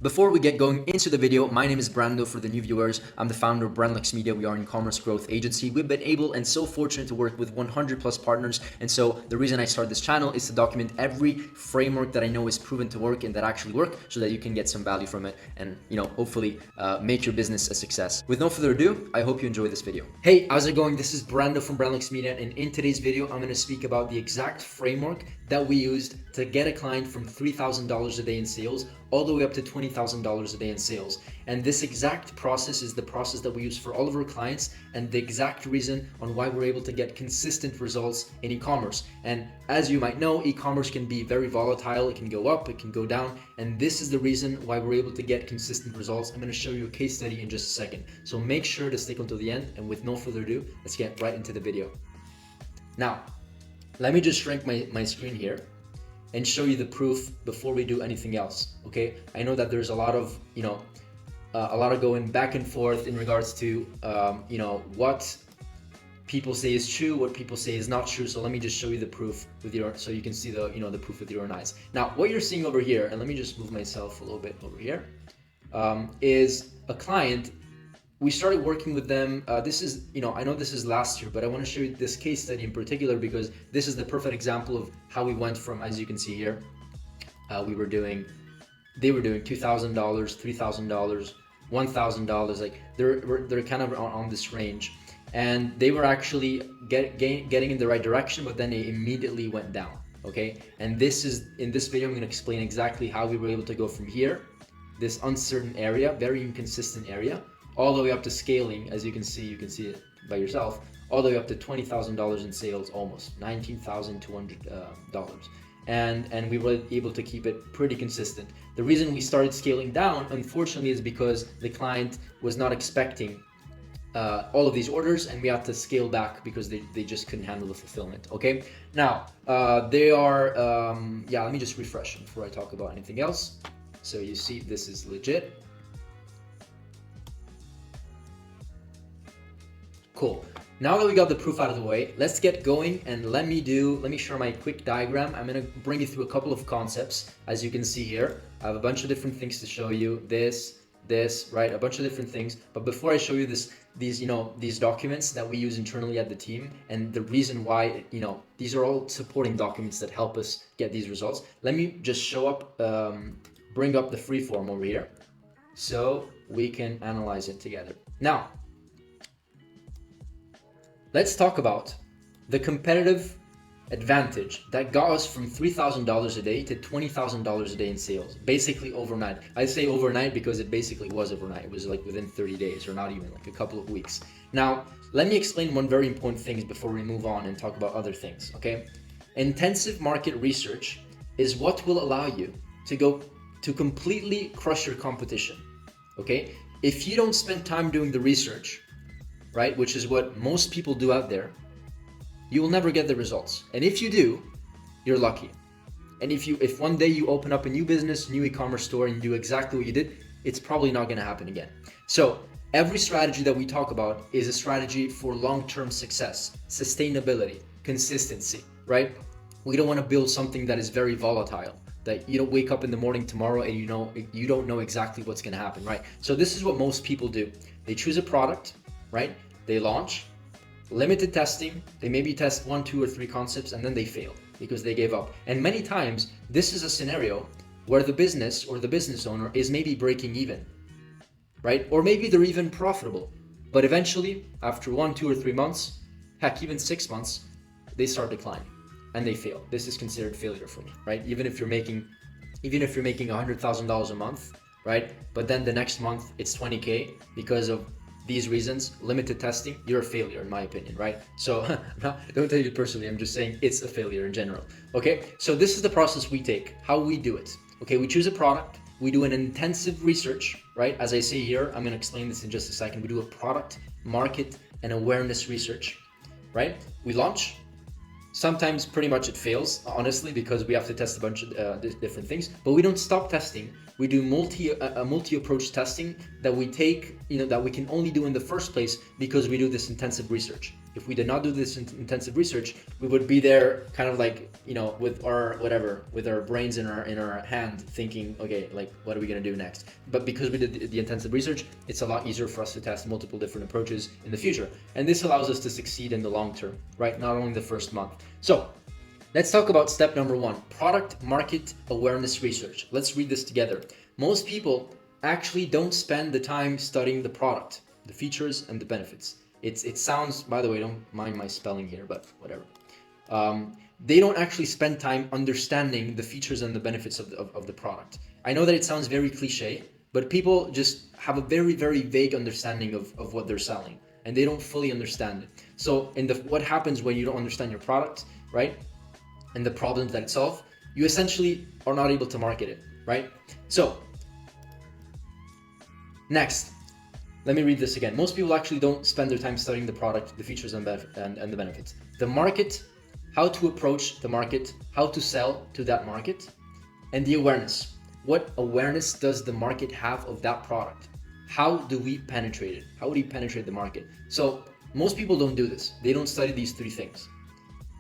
Before we get going into the video, my name is Brando for the new viewers. I'm the founder of Brandlux Media. We are an e-commerce growth agency. We've been able and so fortunate to work with 100 plus partners. And so the reason I started this channel is to document every framework that I know is proven to work and that actually work so that you can get some value from it and, hopefully make your business a success. With no further ado, I hope you enjoy this video. Hey, how's it going? This is Brando from Brandlux Media. And in today's video, I'm going to speak about the exact framework that we used to get a client from $3,000 a day in sales all the way up to $20,000 a day in sales. And this exact process is the process that we use for all of our clients and the exact reason on why we're able to get consistent results in e-commerce. And as you might know, e-commerce can be very volatile. It can go up, it can go down. And this is the reason why we're able to get consistent results. I'm going to show you a case study in just a second. So make sure to stick until the end. And with no further ado, let's get right into the video. Now, let me just shrink my screen here and show you the proof before we do anything else. Okay, I know that there's a lot of going back and forth in regards to what people say is true, what people say is not true. So let me just show you the proof so you can see the proof with your own eyes. Now, what you're seeing over here, and let me just move myself a little bit over here, is a client. We started working with them. This is, I know this is last year, but I want to show you this case study in particular because this is the perfect example of how we went from, as you can see here, they were doing $2,000, $3,000, $1,000. Like they're kind of on this range, and they were actually getting in the right direction, but then they immediately went down. Okay, and in this video, I'm going to explain exactly how we were able to go from here, this uncertain area, very inconsistent area, all the way up to scaling. As you can see it by yourself, all the way up to $20,000 in sales, almost $19,200. And we were able to keep it pretty consistent. The reason we started scaling down, unfortunately, is because the client was not expecting all of these orders, and we had to scale back because they just couldn't handle the fulfillment. Okay, now they are, let me just refresh before I talk about anything else. So you see this is legit. Cool. Now that we got the proof out of the way, let's get going and let me share my quick diagram. I'm going to bring you through a couple of concepts. As you can see here, I have a bunch of different things to show you. This, right? A bunch of different things. But before I show you these documents that we use internally at the team and the reason why, these are all supporting documents that help us get these results. Let me just bring up the free form over here so we can analyze it together. Now, let's talk about the competitive advantage that got us from $3,000 a day to $20,000 a day in sales, basically overnight. I say overnight because it basically was overnight. It was like within 30 days or not even, like a couple of weeks. Now, let me explain one very important thing before we move on and talk about other things, okay? Intensive market research is what will allow you to completely crush your competition, okay? If you don't spend time doing the research, right, which is what most people do out there, you will never get the results. And if you do, you're lucky. And if one day you open up a new business, new e-commerce store, and you do exactly what you did, it's probably not going to happen again. So every strategy that we talk about is a strategy for long-term success, sustainability, consistency, right? We don't want to build something that is very volatile, that you don't wake up in the morning tomorrow and you don't know exactly what's going to happen, right? So this is what most people do. They choose a product, right? They launch, limited testing, they maybe test 1, 2, or 3 concepts, and then they fail because they gave up. And many times, this is a scenario where the business or the business owner is maybe breaking even, right? Or maybe they're even profitable. But eventually, after 1, 2, or 3 months, heck, even 6 months, they start declining and they fail. This is considered failure for me, right? Even if you're making $100,000 a month, right? But then the next month it's 20K because of these reasons, limited testing, you're a failure in my opinion, right? So don't take it personally, I'm just saying it's a failure in general. Okay, so this is the process we take, how we do it. Okay, we choose a product, we do an intensive research, right? As I say here, I'm gonna explain this in just a second. We do a product, market, and awareness research, right? We launch. Sometimes pretty much it fails, honestly, because we have to test a bunch of different things, but we don't stop testing we do multi-approach testing that we take, that we can only do in the first place because we do this intensive research. If we did not do this intensive research, we would be there kind of like, with our brains in our hand thinking, okay, like, what are we going to do next? But because we did the intensive research, it's a lot easier for us to test multiple different approaches in the future. And this allows us to succeed in the long term, right? Not only the first month. So let's talk about step number 1, product market awareness research. Let's read this together. Most people actually don't spend the time studying the product, the features and the benefits. It sounds, by the way, don't mind my spelling here, but whatever. They don't actually spend time understanding the features and the benefits of the product. I know that it sounds very cliche, but people just have a very, very vague understanding of what they're selling, and they don't fully understand it. So what happens when you don't understand your product, right? And the problems that it solves, you essentially are not able to market it, right? So next, let me read this again. Most people actually don't spend their time studying the product, the features and the benefits. The market, how to approach the market, how to sell to that market, and the awareness. What awareness does the market have of that product? How do we penetrate it? How do we penetrate the market? So most people don't do this. They don't study these 3 things.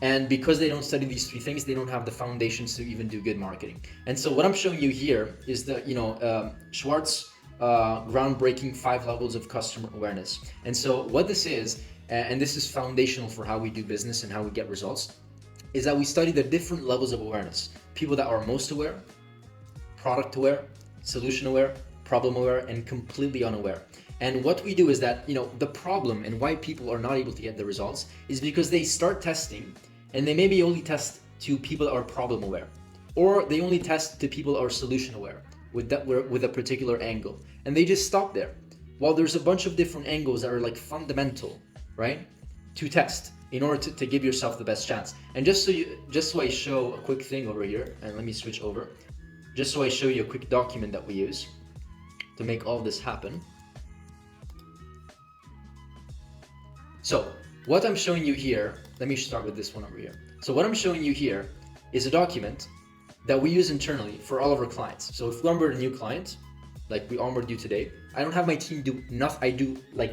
And because they don't study these 3 things, they don't have the foundations to even do good marketing. And so what I'm showing you here is the, Schwartz groundbreaking 5 levels of customer awareness. And so what this is, and this is foundational for how we do business and how we get results, is that we study the different levels of awareness. People that are most aware, product aware, solution aware, problem aware, and completely unaware. And what we do is that, the problem and why people are not able to get the results is because they start testing and they maybe only test to people that are problem aware, or they only test to people that are solution aware with a particular angle, and they just stop there. While there's a bunch of different angles that are like fundamental, right, to test in order to give yourself the best chance. And just so I show a quick thing over here, and let me switch over, just so I show you a quick document that we use to make all this happen. So what I'm showing you here, let me start with this one over here. So what I'm showing you here is a document that we use internally for all of our clients. So if we onboard a new client, like we onboard you today, I don't have my team do nothing.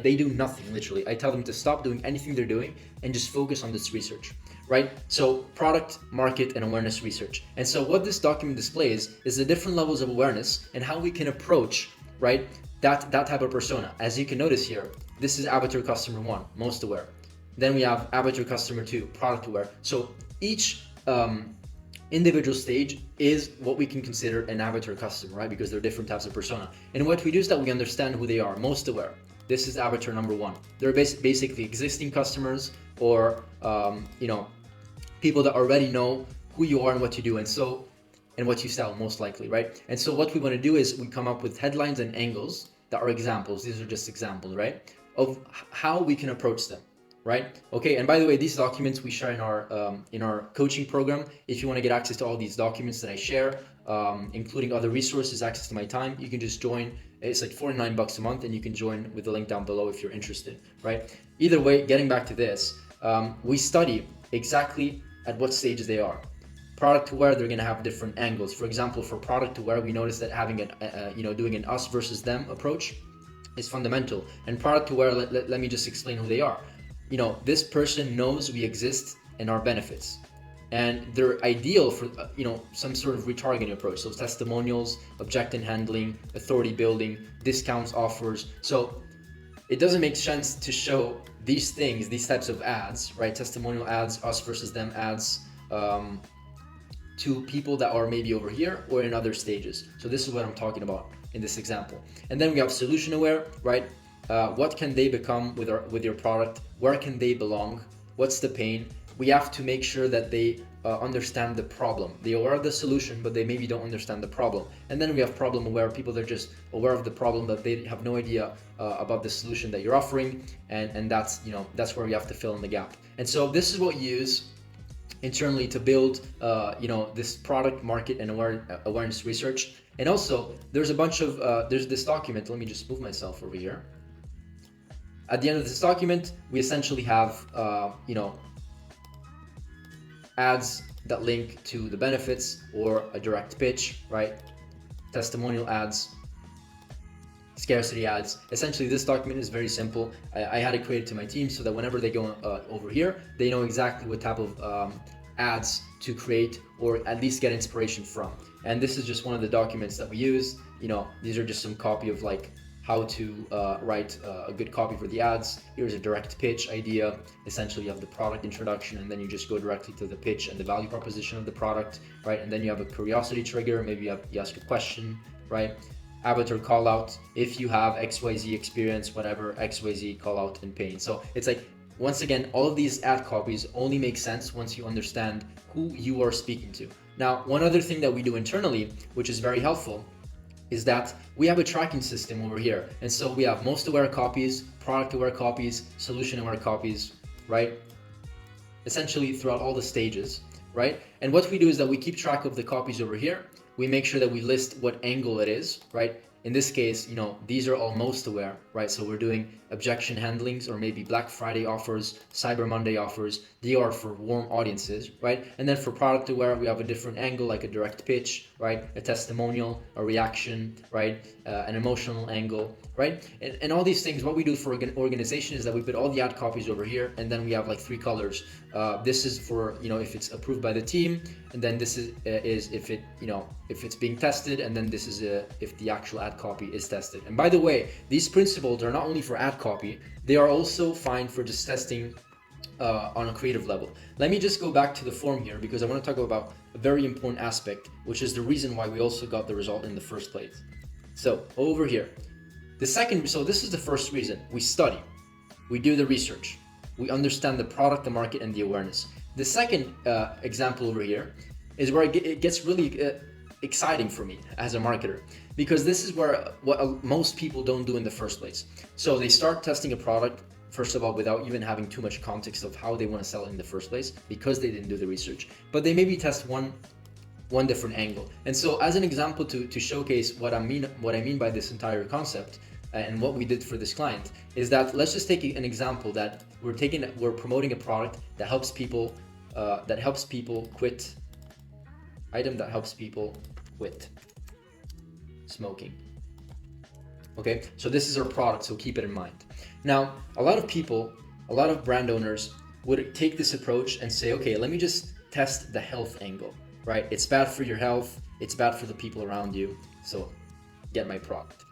They do nothing, literally. I tell them to stop doing anything they're doing and just focus on this research, right? So product, market, and awareness research. And so what this document displays is the different levels of awareness and how we can approach, right, that type of persona. As you can notice here, this is avatar customer 1, most aware. Then we have avatar customer 2, product aware. So each individual stage is what we can consider an avatar customer, right? Because they're different types of persona. And what we do is that we understand who they are, most aware. This is avatar number 1. They're basically existing customers, or people that already know who you are and what you do, and what you sell, most likely, right? And so what we want to do is we come up with headlines and angles that are examples. These are just examples, right, of how we can approach them, right? Okay, and by the way, these documents we share in our coaching program. If you want to get access to all these documents that I share, including other resources, access to my time, you can just join. It's like $49 a month, and you can join with the link down below if you're interested, right? Either way, getting back to this, we study exactly at what stages they are. Product aware, they're going to have different angles. For example, for product aware, we notice that having doing an us versus them approach is fundamental. And product aware, let me just explain who they are. This person knows we exist and our benefits, and they're ideal for some sort of retargeting approach. So testimonials, objection handling, authority building, discounts, offers. So it doesn't make sense to show these things, these types of ads, right? Testimonial ads, us versus them ads, to people that are maybe over here or in other stages. So this is what I'm talking about in this example. And then we have solution aware, right? What can they become with your product? Where can they belong? What's the pain? We have to make sure that they understand the problem. They are aware of the solution, but they maybe don't understand the problem. And then we have problem aware, people that are just aware of the problem, but they have no idea about the solution that you're offering. And that's where we have to fill in the gap. And so this is what you use internally to build this product, market, and awareness research. And also there's a bunch of there's this document. Let me just move myself over here. At the end of this document, we essentially have ads that link to the benefits or a direct pitch, right? testimonial ads, scarcity ads. Essentially, this document is very simple. I had it created to my team so that whenever they go over here, they know exactly what type of ads to create, or at least get inspiration from. And this is just one of the documents that we use. You know, these are just some copy of like how to write a good copy for the ads. Here's a direct pitch idea. Essentially, you have the product introduction, and then you just go directly to the pitch and the value proposition of the product, right? And then you have a curiosity trigger. Maybe you ask a question, right? Avatar call out. If you have XYZ experience, whatever, XYZ call out in pain. So it's like, once again, all of these ad copies only make sense once you understand who you are speaking to. Now, one other thing that we do internally, which is very helpful, is that we have a tracking system over here. And so we have most aware copies, product aware copies, solution aware copies, right? Essentially throughout all the stages, right? And what we do is that we keep track of the copies over here. We make sure that we list what angle it is, right? In this case, you know, these are all most aware, right? So we're doing objection handlings, or maybe Black Friday offers, Cyber Monday offers. They are for warm audiences, right? And then for product aware, we have a different angle, like a direct pitch, right? A testimonial, a reaction, right? An emotional angle, right? And all these things, what we do for an organization is that we put all the ad copies over here, and then we have like 3 colors. This is for, you know, if it's approved by the team, and then this is if it, you know, if it's being tested, and then this is if the actual ad copy is tested. And by the way, these principles are not only for ad copy, they are also fine for just testing on a creative level. Let me just go back to the form here, because I want to talk about a very important aspect, which is the reason why we also got the result in the first place. So over here, so this is the first reason. We study, we do the research, we understand the product, the market, and the awareness. The second example over here is where it gets really exciting for me as a marketer, because this is where what most people don't do in the first place. So they start testing a product, first of all, without even having too much context of how they want to sell it in the first place, because they didn't do the research. But they maybe test one different angle. And so as an example to showcase what I mean by this entire concept and what we did for this client, is that let's just take an example that we're promoting a product that helps people quit smoking. Okay, so this is our product, so keep it in mind. Now, a lot of brand owners would take this approach and say, okay, let me just test the health angle, right? It's bad for your health, it's bad for the people around you, so get my product.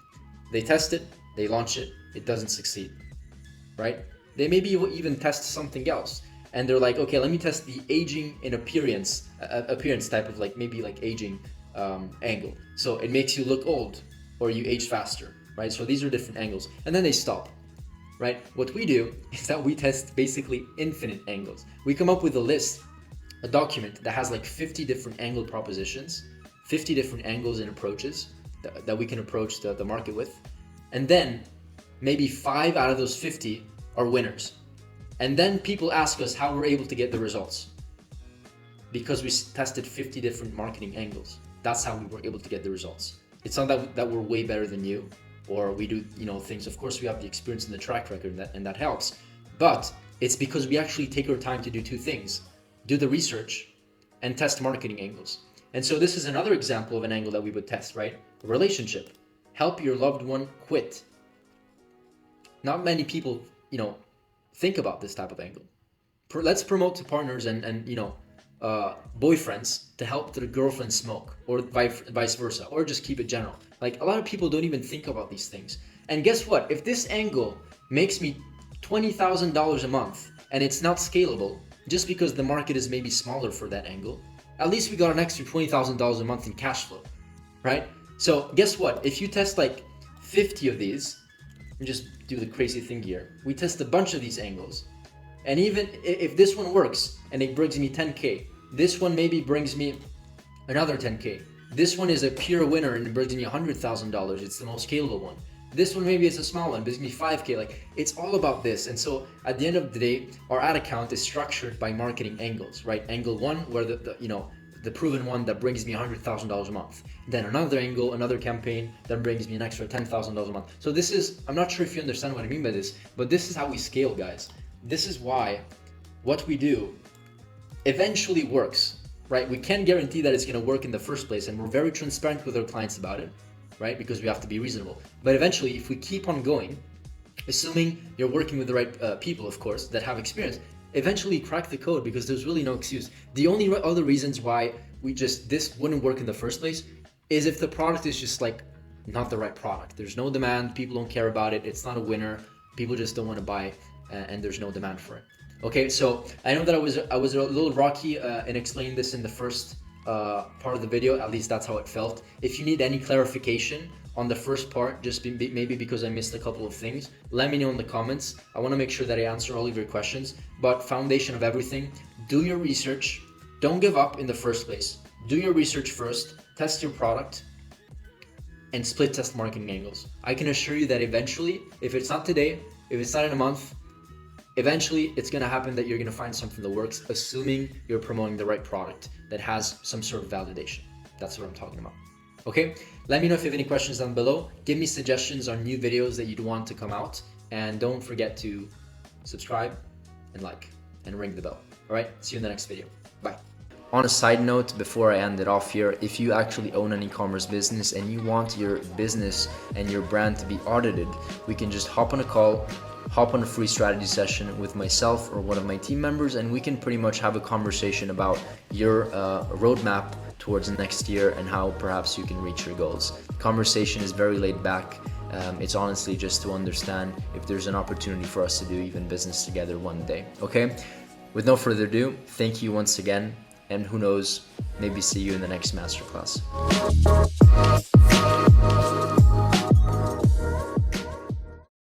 They test it, they launch it, it doesn't succeed, right? They maybe even test something else, and they're like, okay, let me test the aging in appearance type of maybe aging angle. So it makes you look old, or you age faster, right? So these are different angles, and then they stop, right? What we do is that we test basically infinite angles. We come up with a list, a document that has 50 different angle propositions, 50 different angles and approaches that we can approach the market with. And then maybe 5 out of those 50 are winners. And then people ask us how we're able to get the results. Because we tested 50 different marketing angles. That's how we were able to get the results. It's not that we're way better than you, or we do things. Of course, we have the experience and the track record, and that helps. But it's because we actually take our time to do 2 things: do the research and test marketing angles. And so this is another example of an angle that we would test, right? A relationship. Help your loved one quit. Not many people, think about this type of angle. Let's promote to partners and boyfriends to help their girlfriend smoke, or vice versa, or just keep it general. A lot of people don't even think about these things. And guess what? If this angle makes me $20,000 a month and it's not scalable, just because the market is maybe smaller for that angle, at least we got an extra $20,000 a month in cash flow, right? So guess what? If you test 50 of these, and just do the crazy thing here, we test a bunch of these angles, and even if this one works and it brings me 10K, this one maybe brings me another 10K. This one is a pure winner and it brings me $100,000. It's the most scalable one. This one maybe is a small one, brings me 5K. It's all about this. And so at the end of the day, our ad account is structured by marketing angles, right? Angle 1, where the proven one that brings me $100,000 a month. Then another angle, another campaign that brings me an extra $10,000 a month. So this is, I'm not sure if you understand what I mean by this, but this is how we scale, guys. This is why what we do eventually works. right? We can't guarantee that it's going to work in the first place, and we're very transparent with our clients about it, right? Because we have to be reasonable. But eventually, if we keep on going, assuming you're working with the right people, of course, that have experience, eventually crack the code, because there's really no excuse. The only other reasons why this wouldn't work in the first place is if the product is just like not the right product. There's no demand, people don't care about it, it's not a winner, people just don't want to buy, and there's no demand for it. Okay, so I know that I was a little rocky in explaining this in the first part of the video. At least that's how it felt. If you need any clarification on the first part, just maybe because I missed a couple of things, let me know in the comments. I want to make sure that I answer all of your questions. But foundation of everything, do your research. Don't give up in the first place. Do your research first, test your product, and split test marketing angles. I can assure you that eventually, if it's not today, if it's not in a month, eventually it's going to happen that you're going to find something that works, assuming you're promoting the right product that has some sort of validation. That's what I'm talking about. Okay, let me know if you have any questions down below. Give me suggestions on new videos that you'd want to come out, and don't forget to subscribe and like and ring the bell. All right, see you in the next video. Bye. On a side note, before I end it off here, if you actually own an e-commerce business and you want your business and your brand to be audited, we can just hop on a call, hop on a free strategy session with myself or one of my team members, and we can pretty much have a conversation about your roadmap towards next year and how perhaps you can reach your goals. The conversation is very laid back. It's honestly just to understand if there's an opportunity for us to do even business together one day. Okay, with no further ado, thank you once again, and who knows, maybe see you in the next masterclass.